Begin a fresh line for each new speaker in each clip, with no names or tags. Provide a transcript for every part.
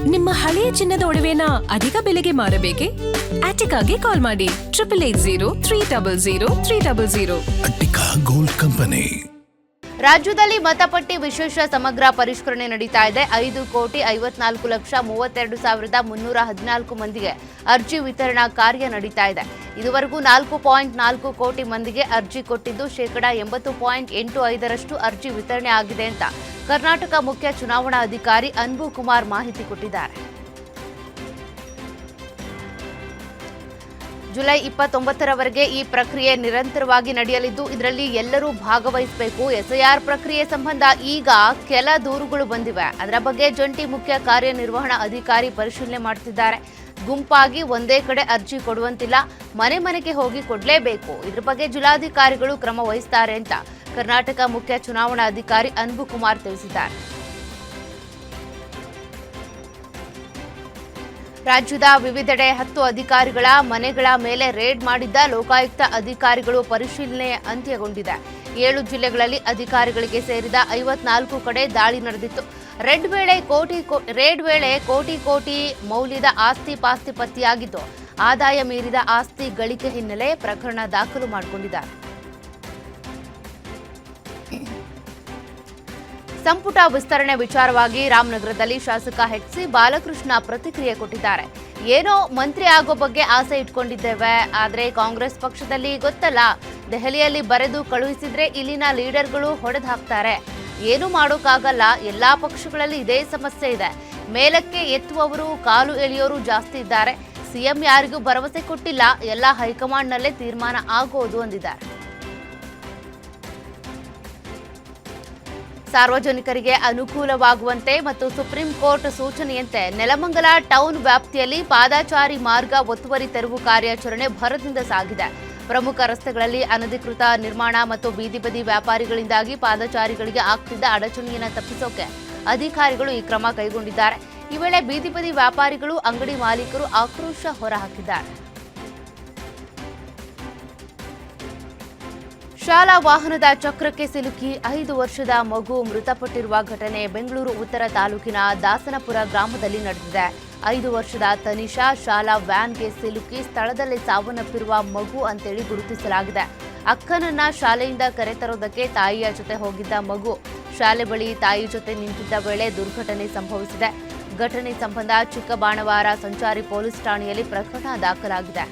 ನಿಮ್ಮ ಹಳೆಯ ಚಿನ್ನದ ಒಡವೆನ ಅಧಿಕ ಬೆಲೆಗೆ ಮಾರಬೇಕೆ? ಆಟಿಕಾಗೆ ಕಾಲ್ ಮಾಡಿ 8880
ಅಟ್ಟಿಕಾ ಗೋಲ್ಡ್ ಕಂಪನಿ.
ರಾಜ್ಯದಲ್ಲಿ ಮತಪಟ್ಟಿ ವಿಶೇಷ ಸಮಗ್ರ ಪರಿಷ್ಕರಣೆ ನಡೀತಾ ಇದೆ. 5,54,34,314 ಮಂದಿಗೆ ಅರ್ಜಿ ವಿತರಣಾ ಕಾರ್ಯ ನಡೀತಾ ಇದೆ. ಇದುವರೆಗೂ 4.4 ಕೋಟಿ ಮಂದಿಗೆ ಅರ್ಜಿ ಕೊಟ್ಟಿದ್ದು ಶೇಕಡಾ 80.85ರಷ್ಟು ಅರ್ಜಿ ವಿತರಣೆ ಆಗಿದೆ ಅಂತ ಕರ್ನಾಟಕ ಮುಖ್ಯ ಚುನಾವಣಾ ಅಧಿಕಾರಿ ಅನ್ಬು ಕುಮಾರ್ ಮಾಹಿತಿ ಕೊಟ್ಟಿದ್ದಾರೆ. ಜುಲೈ 29ರವರೆಗೆ ಈ ಪ್ರಕ್ರಿಯೆ ನಿರಂತರವಾಗಿ ನಡೆಯಲಿದ್ದು ಇದರಲ್ಲಿ ಎಲ್ಲರೂ ಭಾಗವಹಿಸಬೇಕು. ಎಸ್ಐಆರ್ ಪ್ರಕ್ರಿಯೆ ಸಂಬಂಧ ಈಗ ಕೆಲ ದೂರುಗಳು ಬಂದಿವೆ. ಅದರ ಬಗ್ಗೆ ಜಂಟಿ ಮುಖ್ಯ ಕಾರ್ಯನಿರ್ವಹಣಾ ಅಧಿಕಾರಿ ಪರಿಶೀಲನೆ ಮಾಡುತ್ತಿದ್ದಾರೆ. ಗುಂಪಾಗಿ ಒಂದೇ ಕಡೆ ಅರ್ಜಿ ಕೊಡುವಂತಿಲ್ಲ, ಮನೆ ಮನೆಗೆ ಹೋಗಿ ಕೊಡಲೇಬೇಕು. ಇದ್ರ ಬಗ್ಗೆ ಜಿಲ್ಲಾಧಿಕಾರಿಗಳು ಕ್ರಮ ವಹಿಸುತ್ತಾರೆ ಅಂತ ಕರ್ನಾಟಕ ಮುಖ್ಯ ಚುನಾವಣಾ ಅಧಿಕಾರಿ ಅನ್ಬು ಕುಮಾರ್ ತಿಳಿಸಿದ್ದಾರೆ. ರಾಜ್ಯದ ವಿವಿಧೆಡೆ 10 ಅಧಿಕಾರಿಗಳ ಮನೆಗಳ ಮೇಲೆ ರೇಡ್ ಮಾಡಿದ್ದ ಲೋಕಾಯುಕ್ತ ಅಧಿಕಾರಿಗಳು ಪರಿಶೀಲನೆ ಅಂತ್ಯಗೊಂಡಿದೆ. 7 ಜಿಲ್ಲೆಗಳಲ್ಲಿ ಅಧಿಕಾರಿಗಳಿಗೆ ಸೇರಿದ 54 ಕಡೆ ದಾಳಿ ನಡೆದಿತ್ತು. ರೇಡ್ ವೇಳೆ ಕೋಟಿ ಮೌಲ್ಯದ ಆಸ್ತಿ ಪಾಸ್ತಿ ಪತ್ತೆಯಾಗಿದ್ದು ಆದಾಯ ಮೀರಿದ ಆಸ್ತಿ ಗಳಿಕೆ ಹಿನ್ನೆಲೆ ಪ್ರಕರಣ ದಾಖಲು ಮಾಡಿಕೊಂಡಿದ್ದಾರೆ. ಸಂಪುಟ ವಿಸ್ತರಣೆ ವಿಚಾರವಾಗಿ ರಾಮನಗರದಲ್ಲಿ ಶಾಸಕ ಎಚ್.ಸಿ. ಬಾಲಕೃಷ್ಣ ಪ್ರತಿಕ್ರಿಯೆ ಕೊಟ್ಟಿದ್ದಾರೆ. ಏನೋ ಮಂತ್ರಿ ಆಗೋ ಬಗ್ಗೆ ಆಸೆ ಇಟ್ಕೊಂಡಿದ್ದೇವೆ, ಆದರೆ ಕಾಂಗ್ರೆಸ್ ಪಕ್ಷದಲ್ಲಿ ಗೊತ್ತಲ್ಲ, ದೆಹಲಿಯಲ್ಲಿ ಬರೆದು ಕಳುಹಿಸಿದ್ರೆ ಇಲ್ಲಿನ ಲೀಡರ್ಗಳು ಹೊಡೆದು ಹಾಕ್ತಾರೆ. ಏನು ಮಾಡೋಕ್ಕಾಗಲ್ಲ, ಎಲ್ಲಾ ಪಕ್ಷಗಳಲ್ಲಿ ಇದೇ ಸಮಸ್ಯೆ ಇದೆ. ಮೇಲಕ್ಕೆ ಎತ್ತುವವರು ಕಾಲು ಎಳೆಯೋರು ಜಾಸ್ತಿ ಇದ್ದಾರೆ. ಸಿಎಂ ಯಾರಿಗೂ ಭರವಸೆ ಕೊಟ್ಟಿಲ್ಲ, ಎಲ್ಲ ಹೈಕಮಾಂಡ್ನಲ್ಲೇ ತೀರ್ಮಾನ ಆಗೋದು ಅಂದಿದ್ದಾರೆ. ಸಾರ್ವಜನಿಕರಿಗೆ ಅನುಕೂಲವಾಗುವಂತೆ ಮತ್ತು ಸುಪ್ರೀಂ ಕೋರ್ಟ್ ಸೂಚನೆಯಂತೆ ನೆಲಮಂಗಲ ಟೌನ್ ವ್ಯಾಪ್ತಿಯಲ್ಲಿ ಪಾದಚಾರಿ ಮಾರ್ಗ ಒತ್ತುವರಿ ತೆರವು ಕಾರ್ಯಾಚರಣೆ ಭರದಿಂದ ಸಾಗಿದೆ. ಪ್ರಮುಖ ರಸ್ತೆಗಳಲ್ಲಿ ಅನಧಿಕೃತ ನಿರ್ಮಾಣ ಮತ್ತು ಬೀದಿ ಬದಿ ವ್ಯಾಪಾರಿಗಳಿಂದಾಗಿ ಪಾದಚಾರಿಗಳಿಗೆ ಆಗ್ತಿದ್ದ ಅಡಚಣೆಯನ್ನು ತಪ್ಪಿಸೋಕೆ ಅಧಿಕಾರಿಗಳು ಈ ಕ್ರಮ ಕೈಗೊಂಡಿದ್ದಾರೆ. ಈ ವೇಳೆ ಬೀದಿ ಬದಿ ವ್ಯಾಪಾರಿಗಳು, ಅಂಗಡಿ ಮಾಲೀಕರು ಆಕ್ರೋಶ ಹೊರಹಾಕಿದ್ದಾರೆ. ಶಾಲಾ ವಾಹನದ ಚಕ್ರಕ್ಕೆ ಸಿಲುಕಿ 5 ವರ್ಷದ ಮಗು ಮೃತಪಟ್ಟಿರುವ ಘಟನೆ ಬೆಂಗಳೂರು ಉತ್ತರ ತಾಲೂಕಿನ ದಾಸನಪುರ ಗ್ರಾಮದಲ್ಲಿ ನಡೆದಿದೆ. 5 ವರ್ಷದ ತನಿಷಾ ಶಾಲಾ ವ್ಯಾನ್ಗೆ ಸಿಲುಕಿ ಸ್ಥಳದಲ್ಲೇ ಸಾವನ್ನಪ್ಪಿರುವ ಮಗು ಅಂತೇಳಿ ಗುರುತಿಸಲಾಗಿದೆ. ಅಕ್ಕನನ್ನ ಶಾಲೆಯಿಂದ ಕರೆತರೋದಕ್ಕೆ ತಾಯಿಯ ಜೊತೆ ಹೋಗಿದ್ದ ಮಗು ಶಾಲೆ ಬಳಿ ತಾಯಿ ಜೊತೆ ನಿಂತಿದ್ದ ವೇಳೆ ದುರ್ಘಟನೆ ಸಂಭವಿಸಿದೆ. ಘಟನೆ ಸಂಬಂಧ ಚಿಕ್ಕಬಾಣವಾರ ಸಂಚಾರಿ ಪೊಲೀಸ್ ಠಾಣೆಯಲ್ಲಿ ಪ್ರಕರಣ ದಾಖಲಾಗಿದೆ.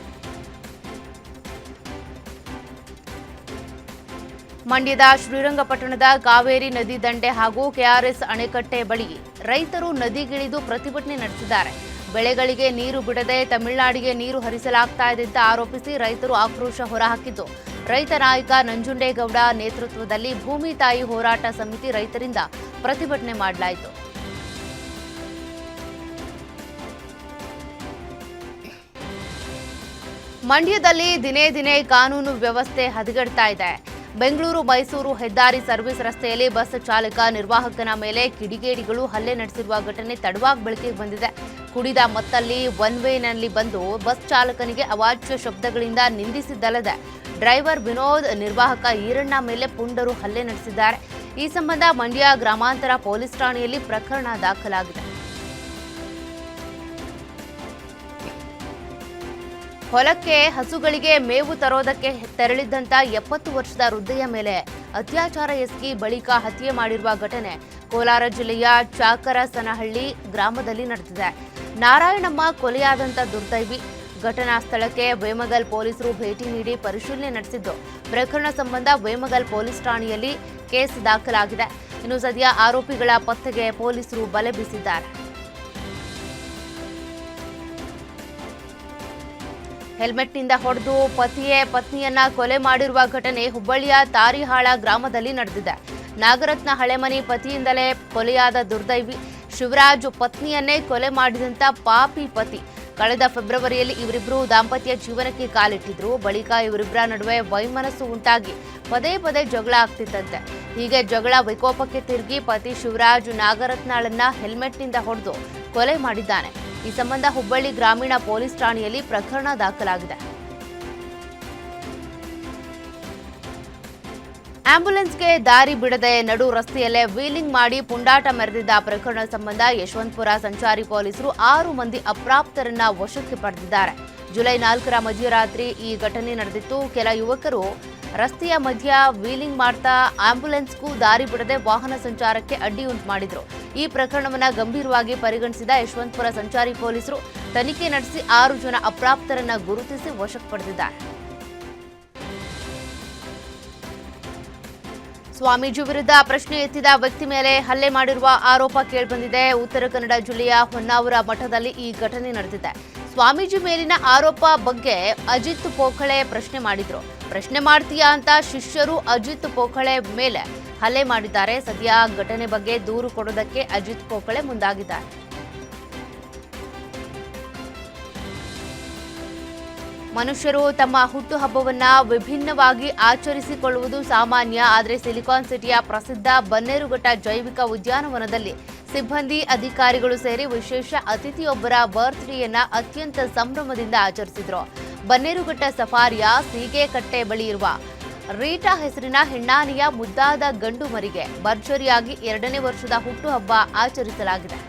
ಮಂಡ್ಯದ ಶ್ರೀರಂಗಪಟ್ಟಣದ ಕಾವೇರಿ ನದಿ ದಂಡೆ ಹಾಗೂ ಕೆಆರ್ಎಸ್ ಅಣೆಕಟ್ಟೆ ಬಳಿ ರೈತರು ನದಿಗಿಳಿದು ಪ್ರತಿಭಟನೆ ನಡೆಸಿದ್ದಾರೆ. ಬೆಳೆಗಳಿಗೆ ನೀರು ಬಿಡದೆ ತಮಿಳುನಾಡಿಗೆ ನೀರು ಹರಿಸಲಾಗ್ತಾ ಇದೆ ಅಂತ ಆರೋಪಿಸಿ ರೈತರು ಆಕ್ರೋಶ ಹೊರಹಾಕಿದ್ದು, ರೈತ ನಾಯಕ ನಂಜುಂಡೇಗೌಡ ನೇತೃತ್ವದಲ್ಲಿ ಭೂಮಿ ತಾಯಿ ಹೋರಾಟ ಸಮಿತಿ ರೈತರಿಂದ ಪ್ರತಿಭಟನೆ ಮಾಡಲಾಯಿತು. ಮಂಡ್ಯದಲ್ಲಿ ದಿನೇ ದಿನೇ ಕಾನೂನು ವ್ಯವಸ್ಥೆ ಹದಗೆಡ್ತಾ ಇದೆ. ಬೆಂಗಳೂರು ಮೈಸೂರು ಹೆದ್ದಾರಿ ಸರ್ವಿಸ್ ರಸ್ತೆಯಲ್ಲಿ ಬಸ್ ಚಾಲಕ ನಿರ್ವಾಹಕನ ಮೇಲೆ ಕಿಡಿಗೇಡಿಗಳು ಹಲ್ಲೆ ನಡೆಸಿರುವ ಘಟನೆ ತಡವಾಗಿ ಬೆಳಕಿಗೆ ಬಂದಿದೆ. ಕುಡಿದ ಮತ್ತಲ್ಲಿ ಒನ್ ವೇನಲ್ಲಿ ಬಂದು ಬಸ್ ಚಾಲಕನಿಗೆ ಅವಾಚ್ಯ ಶಬ್ದಗಳಿಂದ ನಿಂದಿಸಿದ್ದಲ್ಲದೆ ಡ್ರೈವರ್ ವಿನೋದ್, ನಿರ್ವಾಹಕ ಈರಣ್ಣ ಮೇಲೆ ಪುಂಡರು ಹಲ್ಲೆ ನಡೆಸಿದ್ದಾರೆ. ಈ ಸಂಬಂಧ ಮಂಡ್ಯ ಗ್ರಾಮಾಂತರ ಪೊಲೀಸ್ ಠಾಣೆಯಲ್ಲಿ ಪ್ರಕರಣ ದಾಖಲಾಗಿದೆ. ಹೊಲಕ್ಕೆ ಹಸುಗಳಿಗೆ ಮೇವು ತರೋದಕ್ಕೆ ತೆರಳಿದ್ದಂಥ 70 ವರ್ಷದ ವೃದ್ಧೆಯ ಮೇಲೆ ಅತ್ಯಾಚಾರ ಎಸಗಿ ಬಳಿಕ ಹತ್ಯೆ ಮಾಡಿರುವ ಘಟನೆ ಕೋಲಾರ ಜಿಲ್ಲೆಯ ಚಾಕರಸನಹಳ್ಳಿ ಗ್ರಾಮದಲ್ಲಿ ನಡೆದಿದೆ. ನಾರಾಯಣಮ್ಮ ಕೊಲೆಯಾದಂಥ ದುರ್ದೈವಿ. ಘಟನಾ ಸ್ಥಳಕ್ಕೆ ವೇಮಗಲ್ ಪೊಲೀಸರು ಭೇಟಿ ನೀಡಿ ಪರಿಶೀಲನೆ ನಡೆಸಿದ್ದು, ಪ್ರಕರಣ ಸಂಬಂಧ ವೇಮಗಲ್ ಪೊಲೀಸ್ ಠಾಣೆಯಲ್ಲಿ ಕೇಸ್ ದಾಖಲಾಗಿದೆ. ಇನ್ನು ಸದ್ಯ ಆರೋಪಿಗಳ ಪತ್ತೆಗೆ ಪೊಲೀಸರು ಬಲೆ ಬೀಸಿದ್ದಾರೆ. ಹೆಲ್ಮೆಟ್ನಿಂದ ಹೊಡೆದು ಪತಿಯೇ ಪತ್ನಿಯನ್ನ ಕೊಲೆ ಮಾಡಿರುವ ಘಟನೆ ಹುಬ್ಬಳ್ಳಿಯ ತಾರಿಹಾಳ ಗ್ರಾಮದಲ್ಲಿ ನಡೆದಿದೆ. ನಾಗರತ್ನ ಹಳೆಮನಿ ಪತಿಯಿಂದಲೇ ಕೊಲೆಯಾದ ದುರ್ದೈವಿ. ಶಿವರಾಜ್ ಪತ್ನಿಯನ್ನೇ ಕೊಲೆ ಮಾಡಿದಂಥ ಪಾಪಿ ಪತಿ. ಕಳೆದ ಫೆಬ್ರವರಿಯಲ್ಲಿ ಇವರಿಬ್ಬರು ದಾಂಪತ್ಯ ಜೀವನಕ್ಕೆ ಕಾಲಿಟ್ಟಿದ್ರು. ಬಳಿಕ ಇವರಿಬ್ಬರ ನಡುವೆ ವೈಮನಸ್ಸು ಉಂಟಾಗಿ ಪದೇ ಪದೇ ಜಗಳ ಆಗ್ತಿತ್ತಂತೆ. ಹೀಗೆ ಜಗಳ ವಿಕೋಪಕ್ಕೆ ತಿರುಗಿ ಪತಿ ಶಿವರಾಜ್ ನಾಗರತ್ನಾಳನ್ನ ಹೆಲ್ಮೆಟ್ನಿಂದ ಹೊಡೆದು ಕೊಲೆ ಮಾಡಿದ್ದಾನೆ. ಈ ಸಂಬಂಧ ಹುಬ್ಬಳ್ಳಿ ಗ್ರಾಮೀಣ ಪೊಲೀಸ್ ಠಾಣೆಯಲ್ಲಿ ಪ್ರಕರಣ ದಾಖಲಾಗಿದೆ. ಆಂಬ್ಯುಲೆನ್ಸ್ಗೆ ದಾರಿ ಬಿಡದೆ ನಡು ರಸ್ತೆಯಲ್ಲೇ ವೀಲಿಂಗ್ ಮಾಡಿ ಪುಂಡಾಟ ಮೆರೆದಿದ್ದ ಪ್ರಕರಣ ಸಂಬಂಧ ಯಶವಂತಪುರ ಸಂಚಾರಿ ಪೊಲೀಸರು 6 ಮಂದಿ ಅಪ್ರಾಪ್ತರನ್ನ ವಶಕ್ಕೆ ಪಡೆದಿದ್ದಾರೆ. ಜುಲೈ 4ರ ಮಧ್ಯರಾತ್ರಿ ಈ ಘಟನೆ ನಡೆದಿತ್ತು. ಕೆಲ ಯುವಕರು ರಸ್ತೆಯ ಮಧ್ಯ ವೀಲಿಂಗ್ ಮಾಡ್ತಾ ಆಂಬ್ಯುಲೆನ್ಸ್ಗೂ ದಾರಿ ಬಿಡದೆ ವಾಹನ ಸಂಚಾರಕ್ಕೆ ಅಡ್ಡಿ ಉಂಟು ಮಾಡಿದ್ರು. ಈ ಪ್ರಕರಣವನ್ನು ಗಂಭೀರವಾಗಿ ಪರಿಗಣಿಸಿದ ಯಶವಂತಪುರ ಸಂಚಾರಿ ಪೊಲೀಸರು ತನಿಖೆ ನಡೆಸಿ 6 ಜನ ಅಪ್ರಾಪ್ತರನ್ನ ಗುರುತಿಸಿ ವಶಕ್ಕೆ ಪಡೆದಿದ್ದಾರೆ. ಸ್ವಾಮೀಜಿ ವಿರುದ್ಧ ಪ್ರಶ್ನೆ ಎತ್ತಿದ ವ್ಯಕ್ತಿ ಮೇಲೆ ಹಲ್ಲೆ ಮಾಡಿರುವ ಆರೋಪ ಕೇಳಿಬಂದಿದೆ. ಉತ್ತರ ಕನ್ನಡ ಜಿಲ್ಲೆಯ ಹೊನ್ನಾವರ ಮಠದಲ್ಲಿ ಈ ಘಟನೆ ನಡೆದಿದೆ. ಸ್ವಾಮೀಜಿ ಮೇಲಿನ ಆರೋಪ ಬಗ್ಗೆ ಅಜಿತ್ ಪೋಖಳೆ ಪ್ರಶ್ನೆ ಮಾಡಿದ್ರು. ಪ್ರಶ್ನೆ ಮಾಡ್ತೀಯಾ ಅಂತ ಶಿಷ್ಯರು ಅಜಿತ್ ಪೋಖಳೆ ಮೇಲೆ ಹಲ್ಲೆ ಮಾಡಿದ್ದಾರೆ. ಸದ್ಯ ಘಟನೆ ಬಗ್ಗೆ ದೂರು ಕೊಡೋದಕ್ಕೆ ಅಜಿತ್ ಪೋಖಳೆ ಮುಂದಾಗಿದ್ದಾರೆ. ಮನುಷ್ಯರು ತಮ್ಮ ಹುಟ್ಟುಹಬ್ಬವನ್ನ ವಿಭಿನ್ನವಾಗಿ ಆಚರಿಸಿಕೊಳ್ಳುವುದು ಸಾಮಾನ್ಯ. ಆದರೆ ಸಿಲಿಕಾನ್ ಸಿಟಿಯ ಪ್ರಸಿದ್ಧ ಬನ್ನೇರುಘಟ್ಟ ಜೈವಿಕ ಉದ್ಯಾನವನದಲ್ಲಿ ಸಿಬ್ಬಂದಿ ಅಧಿಕಾರಿಗಳು ಸೇರಿ ವಿಶೇಷ ಅತಿಥಿಯೊಬ್ಬರ ಬರ್ತ್ಡೇಯನ್ನ ಅತ್ಯಂತ ಸಂಭ್ರಮದಿಂದ ಆಚರಿಸಿದ್ರು. ಬನ್ನೇರುಘಟ್ಟ ಸಫಾರಿಯ ಸೀಗೆಕಟ್ಟೆ ಬಳಿ ಇರುವ ರೀಟಾ ಹೆಸರಿನ ಹೆಣ್ಣಾನೆಯ ಮುದ್ದಾದ ಗಂಡು ಮರಿಗೆ ಭರ್ಜರಿಯಾಗಿ 2ನೇ ವರ್ಷದ ಹುಟ್ಟುಹಬ್ಬ ಆಚರಿಸಲಾಗಿದೆ.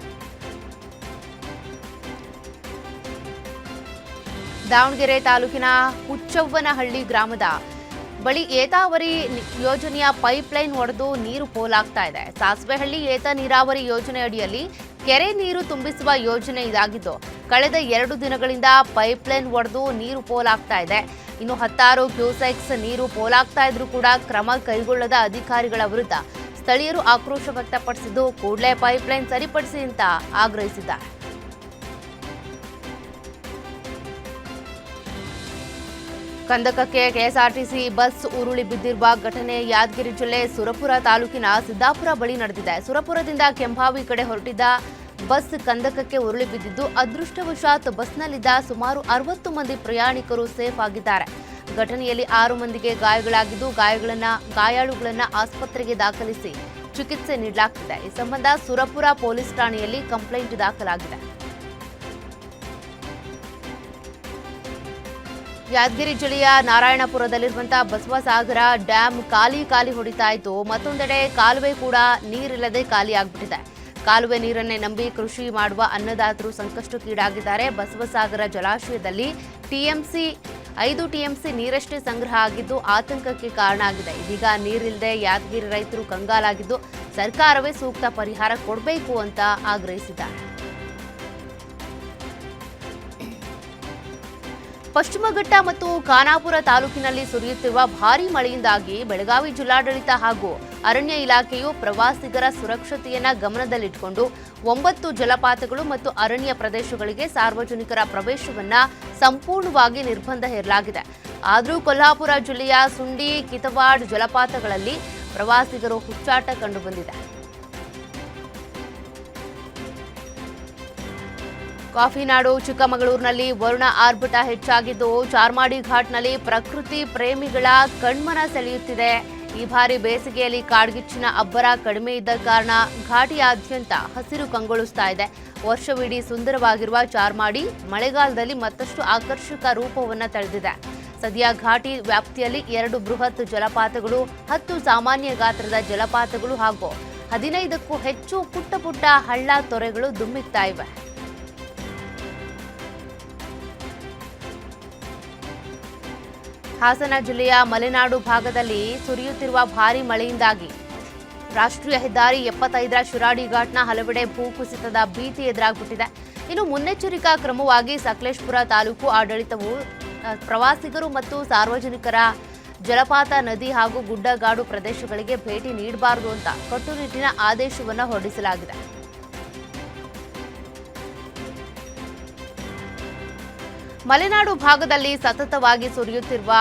ದಾವಣಗೆರೆ ತಾಲೂಕಿನ ಹುಚ್ಚವ್ವನಹಳ್ಳಿ ಗ್ರಾಮದ ಬಳಿ ಏತಾವರಿ ಯೋಜನೆಯ ಪೈಪ್ಲೈನ್ ಒಡೆದು ನೀರು ಪೋಲಾಗ್ತಾ ಇದೆ. ಸಾಸ್ವೆಹಳ್ಳಿ ಏತ ನೀರಾವರಿ ಯೋಜನೆ ಅಡಿಯಲ್ಲಿ ಕೆರೆ ನೀರು ತುಂಬಿಸುವ ಯೋಜನೆ ಇದಾಗಿದ್ದು, ಕಳೆದ 2 ದಿನಗಳಿಂದ ಪೈಪ್ಲೈನ್ ಒಡೆದು ನೀರು ಪೋಲಾಗ್ತಾ ಇದೆ. ಇನ್ನು 10 ಕ್ಯೂಸೆಕ್ಸ್ ನೀರು ಪೋಲಾಗ್ತಾ ಇದ್ರೂ ಕೂಡ ಕ್ರಮ ಕೈಗೊಳ್ಳದ ಅಧಿಕಾರಿಗಳ ವಿರುದ್ಧ ಸ್ಥಳೀಯರು ಆಕ್ರೋಶ ವ್ಯಕ್ತಪಡಿಸಿದ್ದು, ಕೂಡಲೇ ಪೈಪ್ಲೈನ್ ಸರಿಪಡಿಸಿ ಅಂತ ಆಗ್ರಹಿಸಿದ್ದಾರೆ. ಕಂದಕಕ್ಕೆ ಕೆಎಸ್ಆರ್ಟಿಸಿ ಬಸ್ ಉರುಳಿ ಬಿದ್ದಿರುವ ಘಟನೆ ಯಾದಗಿರಿ ಜಿಲ್ಲೆ ಸುರಪುರ ತಾಲೂಕಿನ ಸಿದ್ದಾಪುರ ಬಳಿ ನಡೆದಿದೆ. ಸುರಪುರದಿಂದ ಕೆಂಭಾವಿ ಕಡೆ ಹೊರಟಿದ್ದ ಬಸ್ ಕಂದಕಕ್ಕೆ ಉರುಳಿ ಬಿದ್ದಿದ್ದು, ಅದೃಷ್ಟವಶಾತ್ ಬಸ್ನಲ್ಲಿದ್ದ ಸುಮಾರು 60 ಮಂದಿ ಪ್ರಯಾಣಿಕರು ಸೇಫ್ ಆಗಿದ್ದಾರೆ. ಘಟನೆಯಲ್ಲಿ 6 ಮಂದಿಗೆ ಗಾಯಗಳಾಗಿದ್ದು, ಗಾಯಾಳುಗಳನ್ನ ಆಸ್ಪತ್ರೆಗೆ ದಾಖಲಿಸಿ ಚಿಕಿತ್ಸೆ ನೀಡಲಾಗುತ್ತಿದೆ. ಈ ಸಂಬಂಧ ಸುರಪುರ ಪೊಲೀಸ್ ಠಾಣೆಯಲ್ಲಿ ಕಂಪ್ಲೇಂಟ್ ದಾಖಲಾಗಿದೆ. ಯಾದಗಿರಿ ಜಿಲ್ಲೆಯ ನಾರಾಯಣಪುರದಲ್ಲಿರುವಂತಹ ಬಸವಸಾಗರ ಡ್ಯಾಂ ಖಾಲಿ ಹೊಡಿತಾ ಇದ್ದು, ಮತ್ತೊಂದೆಡೆ ಕಾಲುವೆ ಕೂಡ ನೀರಿಲ್ಲದೆ ಖಾಲಿಯಾಗ್ಬಿಟ್ಟಿದೆ. ಕಾಲುವೆ ನೀರನ್ನೇ ನಂಬಿ ಕೃಷಿ ಮಾಡುವ ಅನ್ನದಾತರು ಸಂಕಷ್ಟಕ್ಕೀಡಾಗಿದ್ದಾರೆ. ಬಸವಸಾಗರ ಜಲಾಶಯದಲ್ಲಿ 5 ಟಿಎಂಸಿ ನೀರಷ್ಟೇ ಸಂಗ್ರಹ ಆಗಿದ್ದು ಆತಂಕಕ್ಕೆ ಕಾರಣ ಆಗಿದೆ. ಇದೀಗ ನೀರಿಲ್ಲದೆ ಯಾದಗಿರಿ ರೈತರು ಕಂಗಾಲಾಗಿದ್ದು, ಸರ್ಕಾರವೇ ಸೂಕ್ತ ಪರಿಹಾರ ಕೊಡಬೇಕು ಅಂತ ಆಗ್ರಹಿಸಿದ್ದಾರೆ. ಪಶ್ಚಿಮ ಘಟ್ಟ ಮತ್ತು ಖಾನಾಪುರ ತಾಲೂಕಿನಲ್ಲಿ ಸುರಿಯುತ್ತಿರುವ ಭಾರೀ ಮಳೆಯಿಂದಾಗಿ ಬೆಳಗಾವಿ ಜಿಲ್ಲಾಡಳಿತ ಹಾಗೂ ಅರಣ್ಯ ಇಲಾಖೆಯು ಪ್ರವಾಸಿಗರ ಸುರಕ್ಷತೆಯನ್ನ ಗಮನದಲ್ಲಿಟ್ಟುಕೊಂಡು 9 ಜಲಪಾತಗಳು ಮತ್ತು ಅರಣ್ಯ ಪ್ರದೇಶಗಳಿಗೆ ಸಾರ್ವಜನಿಕರ ಪ್ರವೇಶವನ್ನ ಸಂಪೂರ್ಣವಾಗಿ ನಿರ್ಬಂಧ ಹೇರಲಾಗಿದೆ. ಆದರೂ ಕೊಲ್ಹಾಪುರ ಜಿಲ್ಲೆಯ ಸುಂಡಿ ಕಿತವಾಡ್ ಜಲಪಾತಗಳಲ್ಲಿ ಪ್ರವಾಸಿಗರು ಹುಚ್ಚಾಟ ಕಂಡುಬಂದಿದೆ. ಕಾಫಿನಾಡು ಚಿಕ್ಕಮಗಳೂರಿನಲ್ಲಿ ವರುಣ ಆರ್ಭಟ ಹೆಚ್ಚಾಗಿದ್ದು, ಚಾರ್ಮಾಡಿ ಘಾಟ್ನಲ್ಲಿ ಪ್ರಕೃತಿ ಪ್ರೇಮಿಗಳ ಕಣ್ಮನ ಸೆಳೆಯುತ್ತಿದೆ. ಈ ಬಾರಿ ಬೇಸಿಗೆಯಲ್ಲಿ ಕಾಡ್ಗಿಚ್ಚಿನ ಅಬ್ಬರ ಕಡಿಮೆ ಇದ್ದ ಕಾರಣ ಘಾಟಿಯಾದ್ಯಂತ ಹಸಿರು ಕಂಗೊಳಿಸ್ತಾ ಇದೆ. ವರ್ಷವಿಡೀ ಸುಂದರವಾಗಿರುವ ಚಾರ್ಮಾಡಿ ಮಳೆಗಾಲದಲ್ಲಿ ಮತ್ತಷ್ಟು ಆಕರ್ಷಕ ರೂಪವನ್ನು ತಳೆದಿದೆ. ಸದ್ಯ ಘಾಟಿ ವ್ಯಾಪ್ತಿಯಲ್ಲಿ 2 ಬೃಹತ್ ಜಲಪಾತಗಳು, 10 ಸಾಮಾನ್ಯ ಗಾತ್ರದ ಜಲಪಾತಗಳು ಹಾಗೂ 15ಕ್ಕೂ ಹೆಚ್ಚು ಪುಟ್ಟ ಹಳ್ಳ ತೊರೆಗಳು ಧುಮ್ಮಿಕ್ತಾ ಇವೆ. ಹಾಸನ ಜಿಲ್ಲೆಯ ಮಲೆನಾಡು ಭಾಗದಲ್ಲಿ ಸುರಿಯುತ್ತಿರುವ ಭಾರೀ ಮಳೆಯಿಂದಾಗಿ ರಾಷ್ಟ್ರೀಯ ಹೆದ್ದಾರಿ 75ರ ಶಿರಾಡಿ ಘಾಟ್ನ ಹಲವೆಡೆ ಭೂಕುಸಿತದ ಭೀತಿ ಎದುರಾಗ್ಬಿಟ್ಟಿದೆ. ಇನ್ನು ಮುನ್ನೆಚ್ಚರಿಕಾ ಕ್ರಮವಾಗಿ ಸಕಲೇಶಪುರ ತಾಲೂಕು ಆಡಳಿತವು ಪ್ರವಾಸಿಗರು ಮತ್ತು ಸಾರ್ವಜನಿಕರ ಜಲಪಾತ, ನದಿ ಹಾಗೂ ಗುಡ್ಡಗಾಡು ಪ್ರದೇಶಗಳಿಗೆ ಭೇಟಿ ನೀಡಬಾರದು ಅಂತ ಕಟ್ಟುನಿಟ್ಟಿನ ಆದೇಶವನ್ನು ಹೊರಡಿಸಲಾಗಿದೆ. ಮಲೆನಾಡು ಭಾಗದಲ್ಲಿ ಸತತವಾಗಿ ಸುರಿಯುತ್ತಿರುವ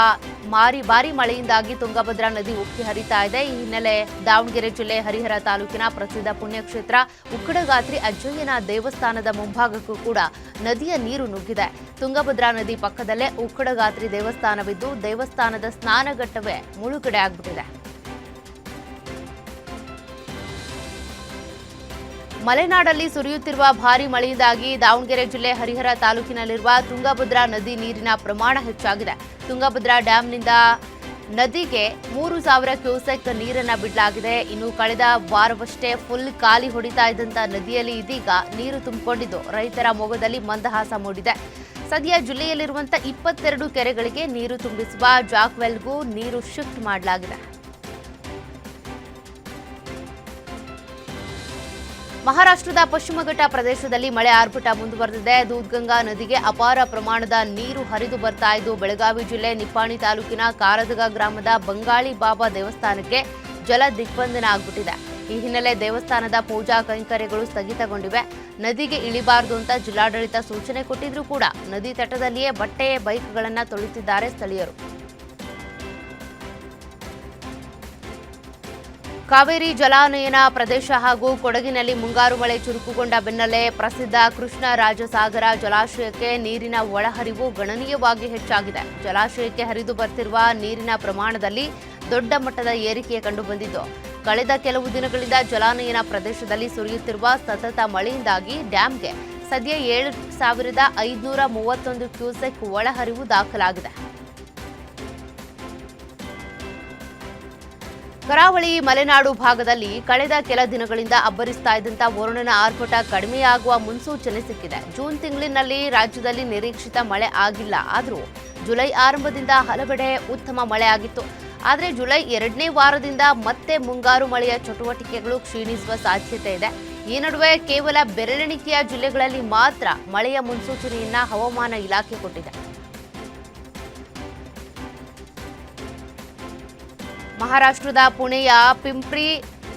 ಭಾರೀ ಮಳೆಯಿಂದಾಗಿ ತುಂಗಭದ್ರಾ ನದಿ ಉಕ್ಕಿ ಹರಿತಾ ಇದೆ. ಈ ಹಿನ್ನೆಲೆ ದಾವಣಗೆರೆ ಜಿಲ್ಲೆ ಹರಿಹರ ತಾಲೂಕಿನ ಪ್ರಸಿದ್ಧ ಪುಣ್ಯಕ್ಷೇತ್ರ ಉಕ್ಕಡಗಾತ್ರಿ ಅಜ್ಜಯ್ಯನ ದೇವಸ್ಥಾನದ ಮುಂಭಾಗಕ್ಕೂ ಕೂಡ ನದಿಯ ನೀರು ನುಗ್ಗಿದೆ. ತುಂಗಭದ್ರಾ ನದಿ ಪಕ್ಕದಲ್ಲೇ ಉಕ್ಕಡಗಾತ್ರಿ ದೇವಸ್ಥಾನವಿದ್ದು, ದೇವಸ್ಥಾನದ ಸ್ನಾನಘಟ್ಟವೇ ಮುಳುಗಡೆ ಆಗ್ಬಿಟ್ಟಿದೆ. ಮಲೆನಾಡಲ್ಲಿ ಸುರಿಯುತ್ತಿರುವ ಭಾರೀ ಮಳೆಯಿಂದಾಗಿ ದಾವಣಗೆರೆ ಜಿಲ್ಲೆ ಹರಿಹರ ತಾಲೂಕಿನಲ್ಲಿರುವ ತುಂಗಭದ್ರಾ ನದಿ ನೀರಿನ ಪ್ರಮಾಣ ಹೆಚ್ಚಾಗಿದೆ. ತುಂಗಭದ್ರಾ ಡ್ಯಾಂನಿಂದ ನದಿಗೆ 3,000 ಕ್ಯೂಸೆಕ್ ನೀರನ್ನ ಬಿಡಲಾಗಿದೆ. ಇನ್ನು ಕಳೆದ ವಾರವಷ್ಟೇ ಫುಲ್ ಖಾಲಿ ಹೊಡಿತಾ ಇದ್ದಂತ ನದಿಯಲ್ಲಿ ಇದೀಗ ನೀರು ತುಂಬಿಕೊಂಡಿದ್ದು ರೈತರ ಮೊಗದಲ್ಲಿ ಮಂದಹಾಸ ಮೂಡಿದೆ. ಸದ್ಯ ಜಿಲ್ಲೆಯಲ್ಲಿರುವಂತಹ 22 ಕೆರೆಗಳಿಗೆ ನೀರು ತುಂಬಿಸುವ ಜಾಕ್ವೆಲ್ಗೂ ನೀರು ಶಿಫ್ಟ್ ಮಾಡಲಾಗಿದೆ. ಮಹಾರಾಷ್ಟ್ರದ ಪಶ್ಚಿಮ ಘಟ್ಟ ಪ್ರದೇಶದಲ್ಲಿ ಮಳೆ ಆರ್ಭಟ ಮುಂದುವರೆದಿದೆ. ದೂದ್ಗಂಗಾ ನದಿಗೆ ಅಪಾರ ಪ್ರಮಾಣದ ನೀರು ಹರಿದು ಬರ್ತಾ ಇದ್ದು ಬೆಳಗಾವಿ ಜಿಲ್ಲೆ ನಿಪ್ಪಾಣಿ ತಾಲೂಕಿನ ಕಾರದಗ ಗ್ರಾಮದ ಬಂಗಾಳಿ ಬಾಬಾ ದೇವಸ್ಥಾನಕ್ಕೆ ಜಲ ದಿಗ್ಬಂಧನ ಆಗ್ಬಿಟ್ಟಿದೆ. ಈ ಹಿನ್ನೆಲೆ ದೇವಸ್ಥಾನದ ಪೂಜಾ ಕೈಂಕರ್ಯಗಳು ಸ್ಥಗಿತಗೊಂಡಿವೆ. ನದಿಗೆ ಇಳಿಬಾರದು ಅಂತ ಜಿಲ್ಲಾಡಳಿತ ಸೂಚನೆ ಕೊಟ್ಟಿದ್ರೂ ಕೂಡ ನದಿ ತಟದಲ್ಲಿಯೇ ಬಟ್ಟೆ ಬೈಕ್ಗಳನ್ನು ತೊಳೆಯುತ್ತಿದ್ದಾರೆ ಸ್ಥಳೀಯರು. ಕಾವೇರಿ ಜಲಾನಯನ ಪ್ರದೇಶ ಹಾಗೂ ಕೊಡಗಿನಲ್ಲಿ ಮುಂಗಾರು ಮಳೆ ಚುರುಕುಗೊಂಡ ಬೆನ್ನಲ್ಲೇ ಪ್ರಸಿದ್ಧ ಕೃಷ್ಣರಾಜಸಾಗರ ಜಲಾಶಯಕ್ಕೆ ನೀರಿನ ಒಳಹರಿವು ಗಣನೀಯವಾಗಿ ಹೆಚ್ಚಾಗಿದೆ. ಜಲಾಶಯಕ್ಕೆ ಹರಿದು ಬರ್ತಿರುವ ನೀರಿನ ಪ್ರಮಾಣದಲ್ಲಿ ದೊಡ್ಡ ಮಟ್ಟದ ಏರಿಕೆ ಕಂಡುಬಂದಿದ್ದು, ಕಳೆದ ಕೆಲವು ದಿನಗಳಿಂದ ಜಲಾನಯನ ಪ್ರದೇಶದಲ್ಲಿ ಸುರಿಯುತ್ತಿರುವ ಸತತ ಮಳೆಯಿಂದಾಗಿ ಡ್ಯಾಂಗೆ ಸದ್ಯ 7,531 ಕ್ಯೂಸೆಕ್ ಒಳಹರಿವು ದಾಖಲಾಗಿದೆ. ಕರಾವಳಿ ಮಲೆನಾಡು ಭಾಗದಲ್ಲಿ ಕಳೆದ ಕೆಲ ದಿನಗಳಿಂದ ಅಬ್ಬರಿಸ್ತಾ ಇದ್ದಂಥ ವರುಣನ ಆರ್ಭಟ ಕಡಿಮೆಯಾಗುವ ಮುನ್ಸೂಚನೆ ಸಿಕ್ಕಿದೆ. ಜೂನ್ ತಿಂಗಳಿನಲ್ಲಿ ರಾಜ್ಯದಲ್ಲಿ ನಿರೀಕ್ಷಿತ ಮಳೆ ಆಗಿಲ್ಲ. ಆದರೂ ಜುಲೈ ಆರಂಭದಿಂದ ಹಲವೆಡೆ ಉತ್ತಮ ಮಳೆ ಆಗಿತ್ತು. ಆದರೆ ಜುಲೈ 2ನೇ ವಾರದಿಂದ ಮತ್ತೆ ಮುಂಗಾರು ಮಳೆಯ ಚಟುವಟಿಕೆಗಳು ಕ್ಷೀಣಿಸುವ ಸಾಧ್ಯತೆ ಇದೆ. ಈ ನಡುವೆ ಕೇವಲ ಬೆರಳೆಣಿಕೆಯ ಜಿಲ್ಲೆಗಳಲ್ಲಿ ಮಾತ್ರ ಮಳೆಯ ಮುನ್ಸೂಚನೆಯನ್ನ ಹವಾಮಾನ ಇಲಾಖೆ ಕೊಟ್ಟಿದೆ. ಮಹಾರಾಷ್ಟ್ರದ ಪುಣೆಯ ಪಿಂಪ್ರಿ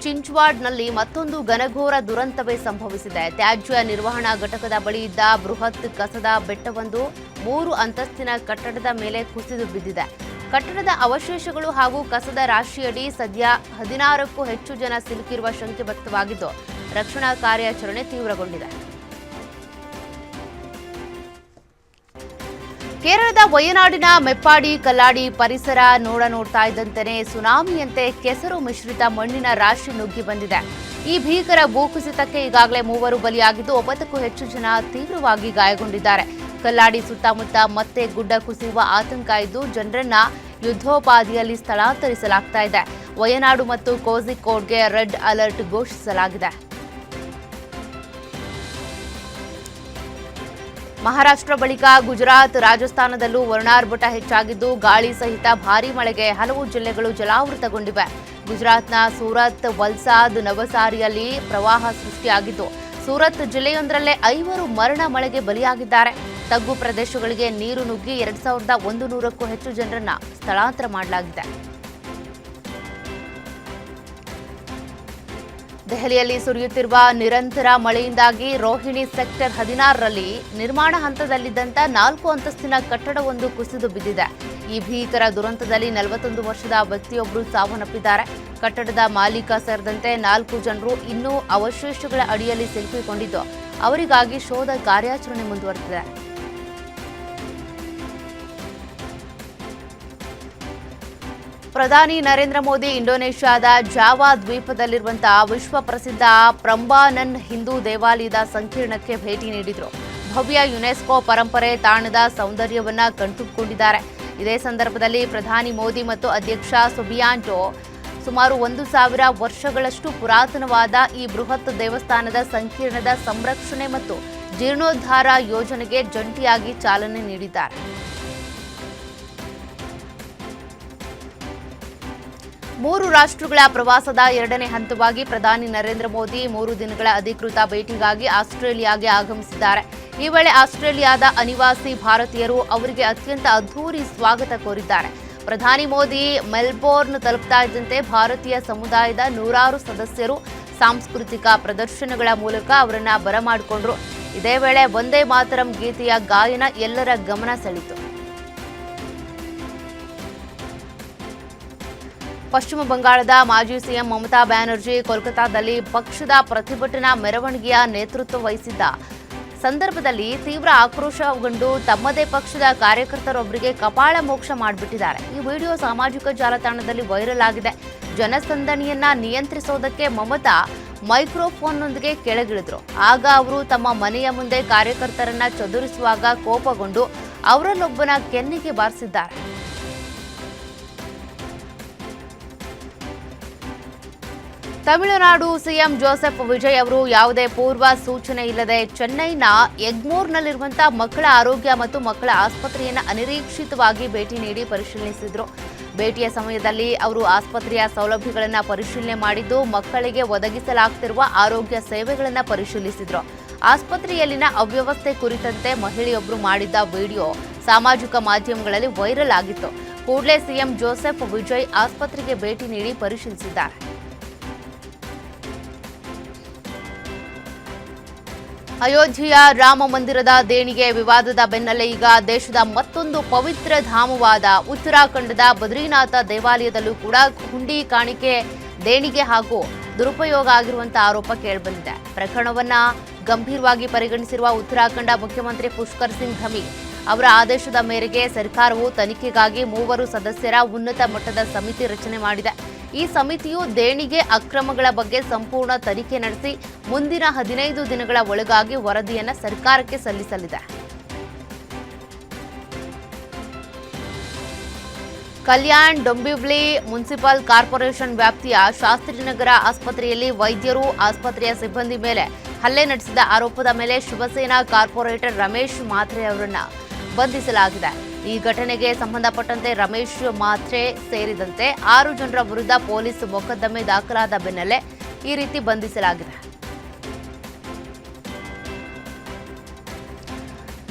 ಚಿಂಚ್ವಾಡ್ನಲ್ಲಿ ಮತ್ತೊಂದು ಘನಘೋರ ದುರಂತವೇ ಸಂಭವಿಸಿದೆ. ತ್ಯಾಜ್ಯ ನಿರ್ವಹಣಾ ಘಟಕದ ಬಳಿ ಇದ್ದ ಬೃಹತ್ ಕಸದ ಬೆಟ್ಟವೊಂದು 3 ಅಂತಸ್ತಿನ ಕಟ್ಟಡದ ಮೇಲೆ ಕುಸಿದು ಬಿದ್ದಿದೆ. ಕಟ್ಟಡದ ಅವಶೇಷಗಳು ಹಾಗೂ ಕಸದ ರಾಶಿಯಡಿ ಸದ್ಯ 16ಕ್ಕೂ ಹೆಚ್ಚು ಜನ ಸಿಲುಕಿರುವ ಶಂಕೆ ವ್ಯಕ್ತವಾಗಿದ್ದು ರಕ್ಷಣಾ ಕಾರ್ಯಾಚರಣೆ ತೀವ್ರಗೊಂಡಿದೆ. ಕೇರಳದ ವಯನಾಡಿನ ಮೆಪ್ಪಾಡಿ ಕಲ್ಲಾಡಿ ಪರಿಸರ ನೋಡ್ತಾ ಇದ್ದಂತೆಯೇ ಸುನಾಮಿಯಂತೆ ಕೆಸರು ಮಿಶ್ರಿತ ಮಣ್ಣಿನ ರಾಶಿ ನುಗ್ಗಿ ಬಂದಿದೆ. ಈ ಭೀಕರ ಭೂಕುಸಿತಕ್ಕೆ ಈಗಾಗಲೇ 3 ಬಲಿಯಾಗಿದ್ದು 9ಕ್ಕೂ ಹೆಚ್ಚು ಜನ ತೀವ್ರವಾಗಿ ಗಾಯಗೊಂಡಿದ್ದಾರೆ. ಕಲ್ಲಾಡಿ ಸುತ್ತಮುತ್ತ ಮತ್ತೆ ಗುಡ್ಡ ಕುಸಿಯುವ ಆತಂಕ ಇದ್ದು ಜನರನ್ನ ಯುದ್ಧೋಪಾದಿಯಲ್ಲಿ ಸ್ಥಳಾಂತರಿಸಲಾಗ್ತಾ ಇದೆ. ವಯನಾಡು ಮತ್ತು ಕೋಝಿಕೋಡ್ಗೆ ರೆಡ್ ಅಲರ್ಟ್ ಘೋಷಿಸಲಾಗಿದೆ. ಮಹಾರಾಷ್ಟ್ರ ಬಳಿಕ ಗುಜರಾತ್, ರಾಜಸ್ಥಾನದಲ್ಲೂ ವರುಣಾರ್ಭಟ ಹೆಚ್ಚಾಗಿದ್ದು ಗಾಳಿ ಸಹಿತ ಭಾರೀ ಮಳೆಗೆ ಹಲವು ಜಿಲ್ಲೆಗಳು ಜಲಾವೃತಗೊಂಡಿವೆ. ಗುಜರಾತ್ನ ಸೂರತ್, ವಲ್ಸಾದ್, ನವಸಾರಿಯಲ್ಲಿ ಪ್ರವಾಹ ಸೃಷ್ಟಿಯಾಗಿದ್ದು ಸೂರತ್ ಜಿಲ್ಲೆಯೊಂದರಲ್ಲೇ 5 ಮರಣ ಮಳೆಗೆ ಬಲಿಯಾಗಿದ್ದಾರೆ. ತಗ್ಗು ಪ್ರದೇಶಗಳಿಗೆ ನೀರು ನುಗ್ಗಿ 2,100ಕ್ಕೂ ಹೆಚ್ಚು ಜನರನ್ನ ಸ್ಥಳಾಂತರ ಮಾಡಲಾಗಿದೆ. ದೆಹಲಿಯಲ್ಲಿ ಸುರಿಯುತ್ತಿರುವ ನಿರಂತರ ಮಳೆಯಿಂದಾಗಿ ರೋಹಿಣಿ ಸೆಕ್ಟರ್ 16ರಲ್ಲಿ ನಿರ್ಮಾಣ ಹಂತದಲ್ಲಿದ್ದಂಥ 4 ಅಂತಸ್ತಿನ ಕಟ್ಟಡವೊಂದು ಕುಸಿದು ಬಿದ್ದಿದೆ. ಈ ಭೀಕರ ದುರಂತದಲ್ಲಿ 41 ವರ್ಷದ ವ್ಯಕ್ತಿಯೊಬ್ಬರು ಸಾವನ್ನಪ್ಪಿದ್ದಾರೆ. ಕಟ್ಟಡದ ಮಾಲೀಕ ಸೇರಿದಂತೆ 4 ಜನರು ಇನ್ನೂ ಅವಶೇಷಗಳ ಅಡಿಯಲ್ಲಿ ಸಿಲುಕಿಕೊಂಡಿದ್ದು ಅವರಿಗಾಗಿ ಶೋಧ ಕಾರ್ಯಾಚರಣೆ ಮುಂದುವರೆದಿದೆ. ಪ್ರಧಾನಿ ನರೇಂದ್ರ ಮೋದಿ ಇಂಡೋನೇಷ್ಯಾದ ಜಾವಾ ದ್ವೀಪದಲ್ಲಿರುವಂತಹ ವಿಶ್ವ ಪ್ರಸಿದ್ಧ ಪ್ರಂಬಾನನ್ ಹಿಂದೂ ದೇವಾಲಯದ ಸಂಕೀರ್ಣಕ್ಕೆ ಭೇಟಿ ನೀಡಿದರು. ಭವ್ಯ ಯುನೆಸ್ಕೋ ಪರಂಪರೆ ತಾಣದ ಸೌಂದರ್ಯವನ್ನ ಕಣ್ತುಂಬಿಕೊಂಡಿದ್ದಾರೆ. ಇದೇ ಸಂದರ್ಭದಲ್ಲಿ ಪ್ರಧಾನಿ ಮೋದಿ ಮತ್ತು ಅಧ್ಯಕ್ಷ ಸುಬಿಯಾಂಟೋ ಸುಮಾರು 1,000 ವರ್ಷಗಳಷ್ಟು ಪುರಾತನವಾದ ಈ ಬೃಹತ್ ದೇವಸ್ಥಾನದ ಸಂಕೀರ್ಣದ ಸಂರಕ್ಷಣೆ ಮತ್ತು ಜೀರ್ಣೋದ್ಧಾರ ಯೋಜನೆಗೆ ಜಂಟಿಯಾಗಿ ಚಾಲನೆ ನೀಡಿದ್ದಾರೆ. 3 ರಾಷ್ಟ್ರಗಳ ಪ್ರವಾಸದ 2ನೇ ಹಂತವಾಗಿ ಪ್ರಧಾನಿ ನರೇಂದ್ರ ಮೋದಿ 3 ದಿನಗಳ ಅಧಿಕೃತ ಭೇಟಿಗಾಗಿ ಆಸ್ಟ್ರೇಲಿಯಾಗೆ ಆಗಮಿಸಿದ್ದಾರೆ. ಈ ವೇಳೆ ಆಸ್ಟ್ರೇಲಿಯಾದ ಅನಿವಾಸಿ ಭಾರತೀಯರು ಅವರಿಗೆ ಅತ್ಯಂತ ಅದ್ಧೂರಿ ಸ್ವಾಗತ ಕೋರಿದ್ದಾರೆ. ಪ್ರಧಾನಿ ಮೋದಿ ಮೆಲ್ಬೋರ್ನ್ ತಲುಪ್ತಾ ಇದ್ದಂತೆ ಭಾರತೀಯ ಸಮುದಾಯದ 100 ಸದಸ್ಯರು ಸಾಂಸ್ಕೃತಿಕ ಪ್ರದರ್ಶನಗಳ ಮೂಲಕ ಅವರನ್ನ ಬರಮಾಡಿಕೊಂಡ್ರು. ಇದೇ ವೇಳೆ ವಂದೇ ಮಾತರಂ ಗೀತೆಯ ಗಾಯನ ಎಲ್ಲರ ಗಮನ ಸೆಳೆಯಿತು. ಪಶ್ಚಿಮ ಬಂಗಾಳದ ಮಾಜಿ ಸಿಎಂ ಮಮತಾ ಬ್ಯಾನರ್ಜಿ ಕೋಲ್ಕತಾದಲ್ಲಿ ಪಕ್ಷದ ಪ್ರತಿಭಟನಾ ಮೆರವಣಿಗೆಯ ನೇತೃತ್ವ ವಹಿಸಿದ್ದ ಸಂದರ್ಭದಲ್ಲಿ ತೀವ್ರ ಆಕ್ರೋಶಗೊಂಡು ತಮ್ಮದೇ ಪಕ್ಷದ ಕಾರ್ಯಕರ್ತರೊಬ್ಬರಿಗೆ ಕಪಾಳ ಮೋಕ್ಷ ಮಾಡಿಬಿಟ್ಟಿದ್ದಾರೆ. ಈ ವಿಡಿಯೋ ಸಾಮಾಜಿಕ ಜಾಲತಾಣದಲ್ಲಿ ವೈರಲ್ ಆಗಿದೆ. ಜನಸಂದಣಿಯನ್ನ ನಿಯಂತ್ರಿಸೋದಕ್ಕೆ ಮಮತಾ ಮೈಕ್ರೋಫೋನ್ನೊಂದಿಗೆ ಕೆಳಗಿಳಿದ್ರು. ಆಗ ಅವರು ತಮ್ಮ ಮನೆಯ ಮುಂದೆ ಕಾರ್ಯಕರ್ತರನ್ನ ಚದುರಿಸುವಾಗ ಕೋಪಗೊಂಡು ಅವರಲ್ಲೊಬ್ಬನ ಕೆನ್ನೆಗೆ ಬಾರಿಸಿದ್ದಾರೆ. ತಮಿಳುನಾಡು ಸಿಎಂ ಜೋಸೆಫ್ ವಿಜಯ್ ಅವರು ಯಾವುದೇ ಪೂರ್ವ ಸೂಚನೆ ಇಲ್ಲದೆ ಚೆನ್ನೈನ ಎಗ್ಮೋರ್ನಲ್ಲಿರುವಂತಹ ಮಕ್ಕಳ ಆರೋಗ್ಯ ಮತ್ತು ಮಕ್ಕಳ ಆಸ್ಪತ್ರೆಯನ್ನು ಅನಿರೀಕ್ಷಿತವಾಗಿ ಭೇಟಿ ನೀಡಿ ಪರಿಶೀಲಿಸಿದರು. ಭೇಟಿಯ ಸಮಯದಲ್ಲಿ ಅವರು ಆಸ್ಪತ್ರೆಯ ಸೌಲಭ್ಯಗಳನ್ನು ಪರಿಶೀಲನೆ ಮಾಡಿದ್ದು ಮಕ್ಕಳಿಗೆ ಒದಗಿಸಲಾಗುತ್ತಿರುವ ಆರೋಗ್ಯ ಸೇವೆಗಳನ್ನು ಪರಿಶೀಲಿಸಿದರು. ಆಸ್ಪತ್ರೆಯಲ್ಲಿನ ಅವ್ಯವಸ್ಥೆ ಕುರಿತಂತೆ ಮಹಿಳೆಯೊಬ್ಬರು ಮಾಡಿದ್ದ ವಿಡಿಯೋ ಸಾಮಾಜಿಕ ಮಾಧ್ಯಮಗಳಲ್ಲಿ ವೈರಲ್ ಆಗಿತ್ತು. ಕೂಡಲೇ ಸಿಎಂ ಜೋಸೆಫ್ ವಿಜಯ್ ಆಸ್ಪತ್ರೆಗೆ ಭೇಟಿ ನೀಡಿ ಪರಿಶೀಲಿಸಿದ್ದಾರೆ. ಅಯೋಧ್ಯೆಯ ರಾಮ ಮಂದಿರದ ದೇಣಿಗೆ ವಿವಾದದ ಬೆನ್ನಲ್ಲೇ ಈಗ ದೇಶದ ಮತ್ತೊಂದು ಪವಿತ್ರ ಧಾಮವಾದ ಉತ್ತರಾಖಂಡದ ಬದ್ರಿನಾಥ ದೇವಾಲಯದಲ್ಲೂ ಕೂಡ ಹುಂಡಿ ಕಾಣಿಕೆ ದೇಣಿಗೆ ಹಾಗೂ ದುರುಪಯೋಗ ಆಗಿರುವಂತಹ ಆರೋಪ ಕೇಳಿಬಂದಿದೆ. ಪ್ರಕರಣವನ್ನ ಗಂಭೀರವಾಗಿ ಪರಿಗಣಿಸಿರುವ ಉತ್ತರಾಖಂಡ ಮುಖ್ಯಮಂತ್ರಿ ಪುಷ್ಕರ್ ಸಿಂಗ್ ಧಮಿ ಅವರ ಆದೇಶದ ಮೇರೆಗೆ ಸರ್ಕಾರವು ತನಿಖೆಗಾಗಿ 3 ಸದಸ್ಯರ ಉನ್ನತ ಮಟ್ಟದ ಸಮಿತಿ ರಚನೆ ಮಾಡಿದೆ. ಈ ಸಮಿತಿಯು ದೇಣಿಗೆ ಅಕ್ರಮಗಳ ಬಗ್ಗೆ ಸಂಪೂರ್ಣ ತನಿಖೆ ನಡೆಸಿ ಮುಂದಿನ 15 ದಿನಗಳ ಒಳಗಾಗಿ ವರದಿಯನ್ನು ಸರ್ಕಾರಕ್ಕೆ ಸಲ್ಲಿಸಲಿದೆ. ಕಲ್ಯಾಣ್ ಡೊಂಬಿವ್ಲಿ ಮುನ್ಸಿಪಲ್ ಕಾರ್ಪೊರೇಷನ್ ವ್ಯಾಪ್ತಿಯ ಶಾಸ್ತ್ರಿನಗರ ಆಸ್ಪತ್ರೆಯಲ್ಲಿ ವೈದ್ಯರು ಆಸ್ಪತ್ರೆಯ ಸಿಬ್ಬಂದಿ ಮೇಲೆ ಹಲ್ಲೆ ನಡೆಸಿದ ಆರೋಪದ ಮೇಲೆ ಶಿವಸೇನಾ ಕಾರ್ಪೊರೇಟರ್ ರಮೇಶ್ ಮಾತ್ರೆ ಅವರನ್ನು ಬಂಧಿಸಲಾಗಿದೆ. ಈ ಘಟನೆಗೆ ಸಂಬಂಧಪಟ್ಟಂತೆ ರಮೇಶ್ ಮಾತ್ರೆ ಸೇರಿದಂತೆ 6 ಜನರ ವಿರುದ್ಧ ಪೊಲೀಸ್ ಮೊಕದ್ದಮೆ ದಾಖಲಾದ ಬೆನ್ನಲ್ಲೇ ಈ ರೀತಿ ಬಂಧಿಸಲಾಗಿದೆ.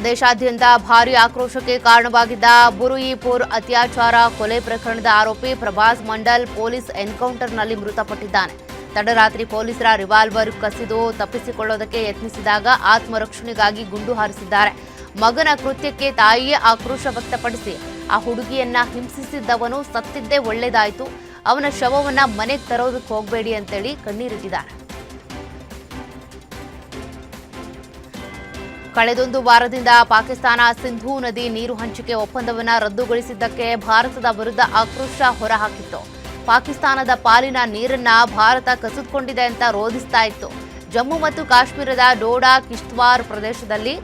ದೇಶಾದ್ಯಂತ ಭಾರೀ ಆಕ್ರೋಶಕ್ಕೆ ಕಾರಣವಾಗಿದ್ದ ಬುರುಯಿಪುರ್ ಅತ್ಯಾಚಾರ ಕೊಲೆ ಪ್ರಕರಣದ ಆರೋಪಿ ಪ್ರಭಾಸ್ ಮಂಡಲ್ ಪೊಲೀಸ್ ಎನ್ಕೌಂಟರ್ನಲ್ಲಿ ಮೃತಪಟ್ಟಿದ್ದಾನೆ. ತಡರಾತ್ರಿ ಪೊಲೀಸರ ರಿವಾಲ್ವರ್ ಕಸಿದು ತಪ್ಪಿಸಿಕೊಳ್ಳೋದಕ್ಕೆ ಯತ್ನಿಸಿದಾಗ ಆತ್ಮರಕ್ಷಣೆಗಾಗಿ ಗುಂಡು ಹಾರಿಸಿದ್ದಾರೆ. ಮಗನ ಕೃತ್ಯಕ್ಕೆ ತಾಯಿಯೇ ಆಕ್ರೋಶ ವ್ಯಕ್ತಪಡಿಸಿ ಆ ಹುಡುಗಿಯನ್ನ ಹಿಂಸಿಸಿದ್ದವನು ಸತ್ತಿದ್ದೇ ಒಳ್ಳೆದಾಯ್ತು, ಅವನ ಶವವನ್ನ ಮನೆಗೆ ತರೋದಕ್ಕೆ ಹೋಗಬೇಡಿ ಅಂತೇಳಿ ಕಣ್ಣೀರಿಟ್ಟಿದ್ದಾರೆ. ಕಳೆದೊಂದು ವಾರದಿಂದ ಪಾಕಿಸ್ತಾನ ಸಿಂಧೂ ನದಿ ನೀರು ಹಂಚಿಕೆ ಒಪ್ಪಂದವನ್ನು ರದ್ದುಗೊಳಿಸಿದ್ದಕ್ಕೆ ಭಾರತದ ವಿರುದ್ಧ ಆಕ್ರೋಶ ಹೊರಹಾಕಿತ್ತು. ಪಾಕಿಸ್ತಾನದ ಪಾಲಿನ ನೀರನ್ನ ಭಾರತ ಕಸಿದುಕೊಂಡಿದೆ ಅಂತ ರೋಧಿಸ್ತಾ ಇತ್ತು. ಜಮ್ಮು ಮತ್ತು ಕಾಶ್ಮೀರದ ಡೋಡಾ ಕಿಶ್ತ್ವಾರ್ ಪ್ರದೇಶದಲ್ಲಿ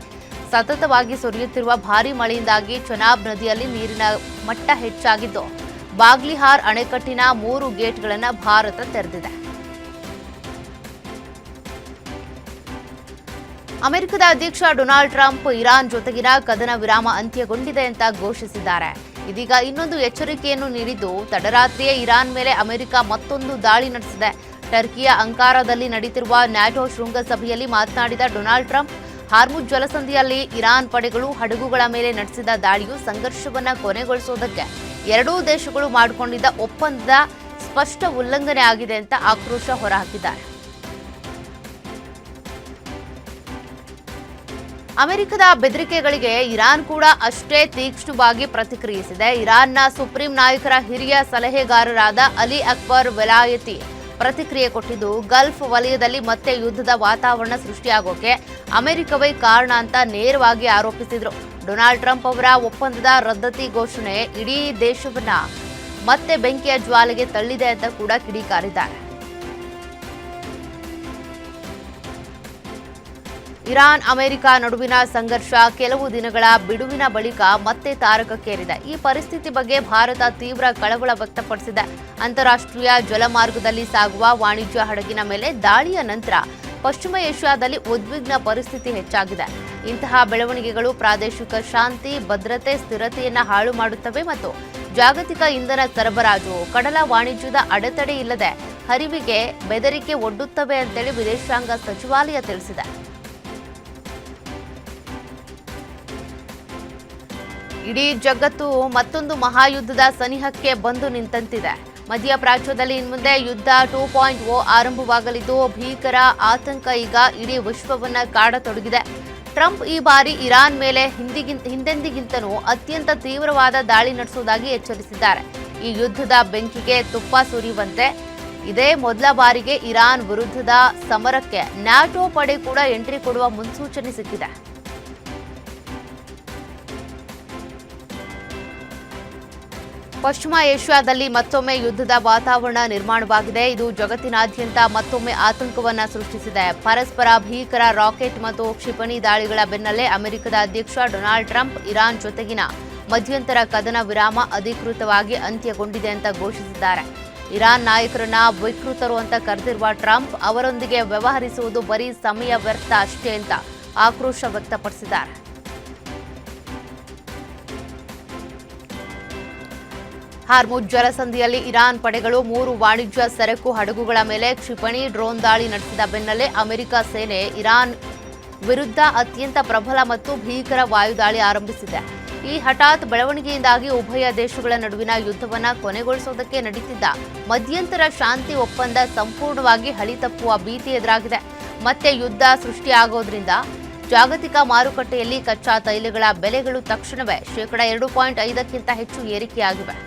ಸತತವಾಗಿ ಸುರಿಯುತ್ತಿರುವ ಭಾರೀ ಮಳೆಯಿಂದಾಗಿ ಚೆನಾಬ್ ನದಿಯಲ್ಲಿ ನೀರಿನ ಮಟ್ಟ ಹೆಚ್ಚಾಗಿದ್ದು ಬಾಗ್ಲಿಹಾರ್ ಅಣೆಕಟ್ಟಿನ 3 ಗೇಟ್ಗಳನ್ನು ಭಾರತ ತೆರೆದಿದೆ. ಅಮೆರಿಕದ ಅಧ್ಯಕ್ಷ ಡೊನಾಲ್ಡ್ ಟ್ರಂಪ್ ಇರಾನ್ ಜೊತೆಗಿನ ಕದನ ವಿರಾಮ ಅಂತ್ಯಗೊಂಡಿದೆ ಅಂತ ಘೋಷಿಸಿದ್ದಾರೆ. ಇದೀಗ ಇನ್ನೊಂದು ಎಚ್ಚರಿಕೆಯನ್ನು ನೀಡಿದ್ದು ತಡರಾತ್ರಿಯೇ ಇರಾನ್ ಮೇಲೆ ಅಮೆರಿಕ ಮತ್ತೊಂದು ದಾಳಿ ನಡೆಸಿದೆ. ಟರ್ಕಿಯ ಅಂಕಾರಾದಲ್ಲಿ ನಡೆಯುತ್ತಿರುವ ನ್ಯಾಟೋ ಶೃಂಗಸಭೆಯಲ್ಲಿ ಮಾತನಾಡಿದ ಡೊನಾಲ್ಡ್ ಟ್ರಂಪ್, ಹಾರ್ಮುಜ್ ಜಲಸಂಧಿಯಲ್ಲಿ ಇರಾನ್ ಪಡೆಗಳು ಹಡಗುಗಳ ಮೇಲೆ ನಡೆಸಿದ ದಾಳಿಯು ಸಂಘರ್ಷವನ್ನು ಕೊನೆಗೊಳಿಸುವುದಕ್ಕೆ ಎರಡೂ ದೇಶಗಳು ಮಾಡಿಕೊಂಡಿದ್ದ ಒಪ್ಪಂದದ ಸ್ಪಷ್ಟ ಉಲ್ಲಂಘನೆ ಆಗಿದೆ ಅಂತ ಆಕ್ರೋಶ ಹೊರಹಾಕಿದ್ದಾರೆ. ಅಮೆರಿಕದ ಬೆದರಿಕೆಗಳಿಗೆ ಇರಾನ್ ಕೂಡ ಅಷ್ಟೇ ತೀಕ್ಷ್ಣವಾಗಿ ಪ್ರತಿಕ್ರಿಯಿಸಿದೆ. ಇರಾನ್ನ ಸುಪ್ರೀಂ ನಾಯಕರ ಹಿರಿಯ ಸಲಹೆಗಾರರಾದ ಅಲಿ ಅಕ್ಬರ್ ವೆಲಾಯತಿ ಪ್ರತಿಕ್ರಿಯೆ ಕೊಟ್ಟಿದ್ದು, ಗಲ್ಫ್ ವಲಯದಲ್ಲಿ ಮತ್ತೆ ಯುದ್ಧದ ವಾತಾವರಣ ಸೃಷ್ಟಿಯಾಗೋಕೆ ಅಮೆರಿಕವೇ ಕಾರಣ ಅಂತ ನೇರವಾಗಿ ಆರೋಪಿಸಿದರು. ಡೊನಾಲ್ಡ್ ಟ್ರಂಪ್ ಅವರ ಒಪ್ಪಂದದ ರದ್ದತಿ ಘೋಷಣೆ ಇಡೀ ದೇಶವನ್ನ ಮತ್ತೆ ಬೆಂಕಿಯ ಜ್ವಾಲೆಗೆ ತಳ್ಳಿದೆ ಅಂತ ಕೂಡ ಕಿಡಿಕಾರಿದ್ದಾರೆ. ಇರಾನ್ ಅಮೆರಿಕ ನಡುವಿನ ಸಂಘರ್ಷ ಕೆಲವು ದಿನಗಳ ಬಿಡುವಿನ ಬಳಿಕ ಮತ್ತೆ ತಾರಕಕ್ಕೇರಿದೆ. ಈ ಪರಿಸ್ಥಿತಿ ಬಗ್ಗೆ ಭಾರತ ತೀವ್ರ ಕಳವಳ ವ್ಯಕ್ತಪಡಿಸಿದೆ. ಅಂತಾರಾಷ್ಟ್ರೀಯ ಜಲಮಾರ್ಗದಲ್ಲಿ ಸಾಗುವ ವಾಣಿಜ್ಯ ಹಡಗಿನ ಮೇಲೆ ದಾಳಿಯ ನಂತರ ಪಶ್ಚಿಮ ಏಷ್ಯಾದಲ್ಲಿ ಉದ್ವಿಗ್ನ ಪರಿಸ್ಥಿತಿ ಹೆಚ್ಚಾಗಿದೆ. ಇಂತಹ ಬೆಳವಣಿಗೆಗಳು ಪ್ರಾದೇಶಿಕ ಶಾಂತಿ, ಭದ್ರತೆ, ಸ್ಥಿರತೆಯನ್ನು ಹಾಳು ಮಾಡುತ್ತವೆ ಮತ್ತು ಜಾಗತಿಕ ಇಂಧನ ಸರಬರಾಜು, ಕಡಲ ವಾಣಿಜ್ಯದ ಅಡೆತಡೆ ಇಲ್ಲದೆ ಹರಿವಿಗೆ ಬೆದರಿಕೆ ಒಡ್ಡುತ್ತವೆ ಅಂತೇಳಿ ವಿದೇಶಾಂಗ ಸಚಿವಾಲಯ ತಿಳಿಸಿದೆ. ಇಡೀ ಜಗತ್ತು ಮತ್ತೊಂದು ಮಹಾಯುದ್ಧದ ಸನಿಹಕ್ಕೆ ಬಂದು ನಿಂತಂತಿದೆ. ಮಧ್ಯಪ್ರಾಚ್ಯದಲ್ಲಿ ಇನ್ಮುಂದೆ ಯುದ್ಧ 2.0 ಆರಂಭವಾಗಲಿದ್ದು ಭೀಕರ ಆತಂಕ ಈಗ ಇಡೀ ವಿಶ್ವವನ್ನ ಕಾಡತೊಡಗಿದೆ. ಟ್ರಂಪ್ ಈ ಬಾರಿ ಇರಾನ್ ಮೇಲೆ ಹಿಂದೆಂದಿಗಿಂತನೂ ಅತ್ಯಂತ ತೀವ್ರವಾದ ದಾಳಿ ನಡೆಸುವುದಾಗಿ ಎಚ್ಚರಿಸಿದ್ದಾರೆ. ಈ ಯುದ್ಧದ ಬೆಂಕಿಗೆ ತುಪ್ಪ ಸುರಿಯುವಂತೆ ಇದೇ ಮೊದಲ ಬಾರಿಗೆ ಇರಾನ್ ವಿರುದ್ಧದ ಸಮರಕ್ಕೆ ನ್ಯಾಟೋ ಪಡೆ ಕೂಡ ಎಂಟ್ರಿ ಕೊಡುವ ಮುನ್ಸೂಚನೆ ಸಿಕ್ಕಿದೆ. ಪಶ್ಚಿಮ ಏಷ್ಯಾದಲ್ಲಿ ಮತ್ತೊಮ್ಮೆ ಯುದ್ಧದ ವಾತಾವರಣ ನಿರ್ಮಾಣವಾಗಿದೆ. ಇದು ಜಗತ್ತಿನಾದ್ಯಂತ ಮತ್ತೊಮ್ಮೆ ಆತಂಕವನ್ನ ಸೃಷ್ಟಿಸಿದೆ. ಪರಸ್ಪರ ಭೀಕರ ರಾಕೆಟ್ ಮತ್ತು ಕ್ಷಿಪಣಿ ದಾಳಿಗಳ ಬೆನ್ನಲ್ಲೇ ಅಮೆರಿಕದ ಅಧ್ಯಕ್ಷ ಡೊನಾಲ್ಡ್ ಟ್ರಂಪ್ ಇರಾನ್ ಜೊತೆಗಿನ ಮಧ್ಯಂತರ ಕದನ ವಿರಾಮ ಅಧಿಕೃತವಾಗಿ ಅಂತ್ಯಗೊಂಡಿದೆ ಅಂತ ಘೋಷಿಸಿದ್ದಾರೆ. ಇರಾನ್ ನಾಯಕರನ್ನ ವಿಕೃತರು ಅಂತ ಕರೆದಿರುವ ಟ್ರಂಪ್ ಅವರೊಂದಿಗೆ ವ್ಯವಹರಿಸುವುದು ಬರೀ ಸಮಯ ವ್ಯರ್ಥ ಅಷ್ಟೇ ಅಂತ ಆಕ್ರೋಶ ವ್ಯಕ್ತಪಡಿಸಿದ್ದಾರೆ. ಹಾರ್ಮುಜ್ ಜಲಸಂಧಿಯಲ್ಲಿ ಇರಾನ್ ಪಡೆಗಳು 3 ವಾಣಿಜ್ಯ ಸರಕು ಹಡಗುಗಳ ಮೇಲೆ ಕ್ಷಿಪಣಿ ಡ್ರೋನ್ ದಾಳಿ ನಡೆಸಿದ ಬೆನ್ನಲ್ಲೇ ಅಮೆರಿಕ ಸೇನೆ ಇರಾನ್ ವಿರುದ್ಧ ಅತ್ಯಂತ ಪ್ರಬಲ ಮತ್ತು ಭೀಕರ ವಾಯುದಾಳಿ ಆರಂಭಿಸಿದೆ. ಈ ಹಠಾತ್ ಬೆಳವಣಿಗೆಯಿಂದಾಗಿ ಉಭಯ ದೇಶಗಳ ನಡುವಿನ ಯುದ್ಧವನ್ನು ಕೊನೆಗೊಳಿಸುವುದಕ್ಕೆ ನಡೀತಿದ್ದ ಮಧ್ಯಂತರ ಶಾಂತಿ ಒಪ್ಪಂದ ಸಂಪೂರ್ಣವಾಗಿ ಹಳಿ ತಪ್ಪುವ ಭೀತಿ ಎದುರಾಗಿದೆ. ಮತ್ತೆ ಯುದ್ಧ ಸೃಷ್ಟಿಯಾಗೋದ್ರಿಂದ ಜಾಗತಿಕ ಮಾರುಕಟ್ಟೆಯಲ್ಲಿ ಕಚ್ಚಾ ತೈಲಗಳ ಬೆಲೆಗಳು ತಕ್ಷಣವೇ 2.5% ಹೆಚ್ಚು ಏರಿಕೆಯಾಗಿವೆ.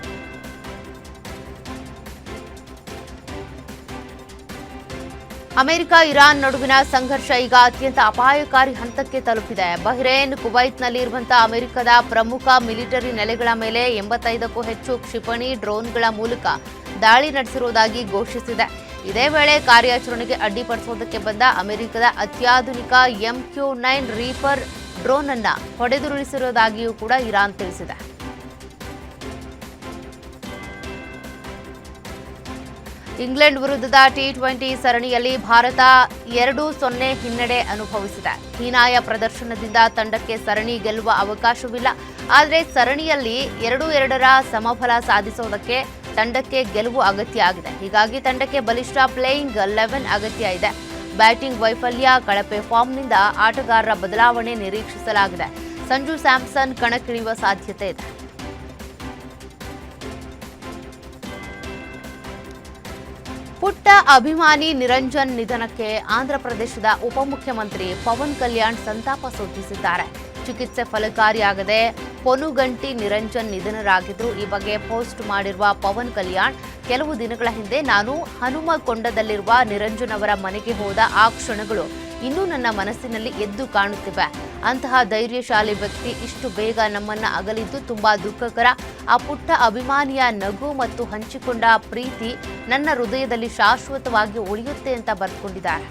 ಅಮೆರಿಕ ಇರಾನ್ ನಡುವಿನ ಸಂಘರ್ಷ ಈಗ ಅತ್ಯಂತ ಅಪಾಯಕಾರಿ ಹಂತಕ್ಕೆ ತಲುಪಿದೆ. ಬಹ್ರೇನ್, ಕುವೈತ್ನಲ್ಲಿ ಇರುವಂತಹ ಅಮೆರಿಕದ ಪ್ರಮುಖ ಮಿಲಿಟರಿ ನೆಲೆಗಳ ಮೇಲೆ 85ಕ್ಕೂ ಹೆಚ್ಚು ಕ್ಷಿಪಣಿ ಡ್ರೋನ್ಗಳ ಮೂಲಕ ದಾಳಿ ನಡೆಸಿರುವುದಾಗಿ ಘೋಷಿಸಿದೆ. ಇದೇ ವೇಳೆ ಕಾರ್ಯಾಚರಣೆಗೆ ಅಡ್ಡಿಪಡಿಸುವುದಕ್ಕೆ ಬಂದ ಅಮೆರಿಕದ ಅತ್ಯಾಧುನಿಕ MQ-9 ರೀಪರ್ ಡ್ರೋನ್ ಅನ್ನ ಹೊಡೆದುರುಳಿಸಿರುವುದಾಗಿಯೂ ಕೂಡ ಇರಾನ್ ತಿಳಿಸಿದೆ. ಇಂಗ್ಲೆಂಡ್ ವಿರುದ್ಧದ T20 ಸರಣಿಯಲ್ಲಿ ಭಾರತ 2-0 ಹಿನ್ನಡೆ ಅನುಭವಿಸಿದೆ. ಹೀನಾಯ ಪ್ರದರ್ಶನದಿಂದ ತಂಡಕ್ಕೆ ಸರಣಿ ಗೆಲ್ಲುವ ಅವಕಾಶವಿಲ್ಲ. ಆದರೆ ಸರಣಿಯಲ್ಲಿ 2-2ರ ಸಮಫಲ ಸಾಧಿಸುವುದಕ್ಕೆ ತಂಡಕ್ಕೆ ಗೆಲುವು ಅಗತ್ಯ ಆಗಿದೆ. ಹೀಗಾಗಿ ತಂಡಕ್ಕೆ ಬಲಿಷ್ಠ ಪ್ಲೇಯಿಂಗ್ 11 ಅಗತ್ಯ ಇದೆ. ಬ್ಯಾಟಿಂಗ್ ವೈಫಲ್ಯ, ಕಳಪೆ ಫಾರ್ಮ್ನಿಂದ ಆಟಗಾರರ ಬದಲಾವಣೆ ನಿರೀಕ್ಷಿಸಲಾಗಿದೆ. ಸಂಜು ಸ್ಯಾಮ್ಸನ್ ಕಣಕ್ಕಿಳಿಯುವ ಸಾಧ್ಯತೆ ಇದೆ. ಪುಟ್ಟ ಅಭಿಮಾನಿ ನಿರಂಜನ್ ನಿಧನಕ್ಕೆ ಆಂಧ್ರಪ್ರದೇಶದ ಉಪಮುಖ್ಯಮಂತ್ರಿ ಪವನ್ ಕಲ್ಯಾಣ್ ಸಂತಾಪ ಸೂಚಿಸಿದ್ದಾರೆ. ಚಿಕಿತ್ಸೆ ಫಲಕಾರಿಯಾಗದೆ ಪೊನುಗಂಟಿ ನಿರಂಜನ್ ನಿಧನರಾಗಿದ್ರು. ಈ ಬಗ್ಗೆ ಪೋಸ್ಟ್ ಮಾಡಿರುವ ಪವನ್ ಕಲ್ಯಾಣ್, ಕೆಲವು ದಿನಗಳ ಹಿಂದೆ ನಾನು ಹನುಮಕೊಂಡದಲ್ಲಿರುವ ನಿರಂಜನ್ ಅವರ ಮನೆಗೆ ಹೋದ ಆ ಕ್ಷಣಗಳು ಇನ್ನೂ ನನ್ನ ಮನಸ್ಸಿನಲ್ಲಿ ಎದ್ದು ಕಾಣುತ್ತಿವೆ. ಅಂತಹ ಧೈರ್ಯಶಾಲಿ ವ್ಯಕ್ತಿ ಇಷ್ಟು ಬೇಗ ನಮ್ಮನ್ನ ಅಗಲಿದ್ದು ತುಂಬಾ ದುಃಖಕರ. ಆ ಪುಟ್ಟ ಅಭಿಮಾನಿಯ ನಗು ಮತ್ತು ಹಂಚಿಕೊಂಡ ಪ್ರೀತಿ ನನ್ನ ಹೃದಯದಲ್ಲಿ ಶಾಶ್ವತವಾಗಿ ಉಳಿಯುತ್ತೆ ಅಂತ ಬರೆದುಕೊಂಡಿದ್ದಾರೆ.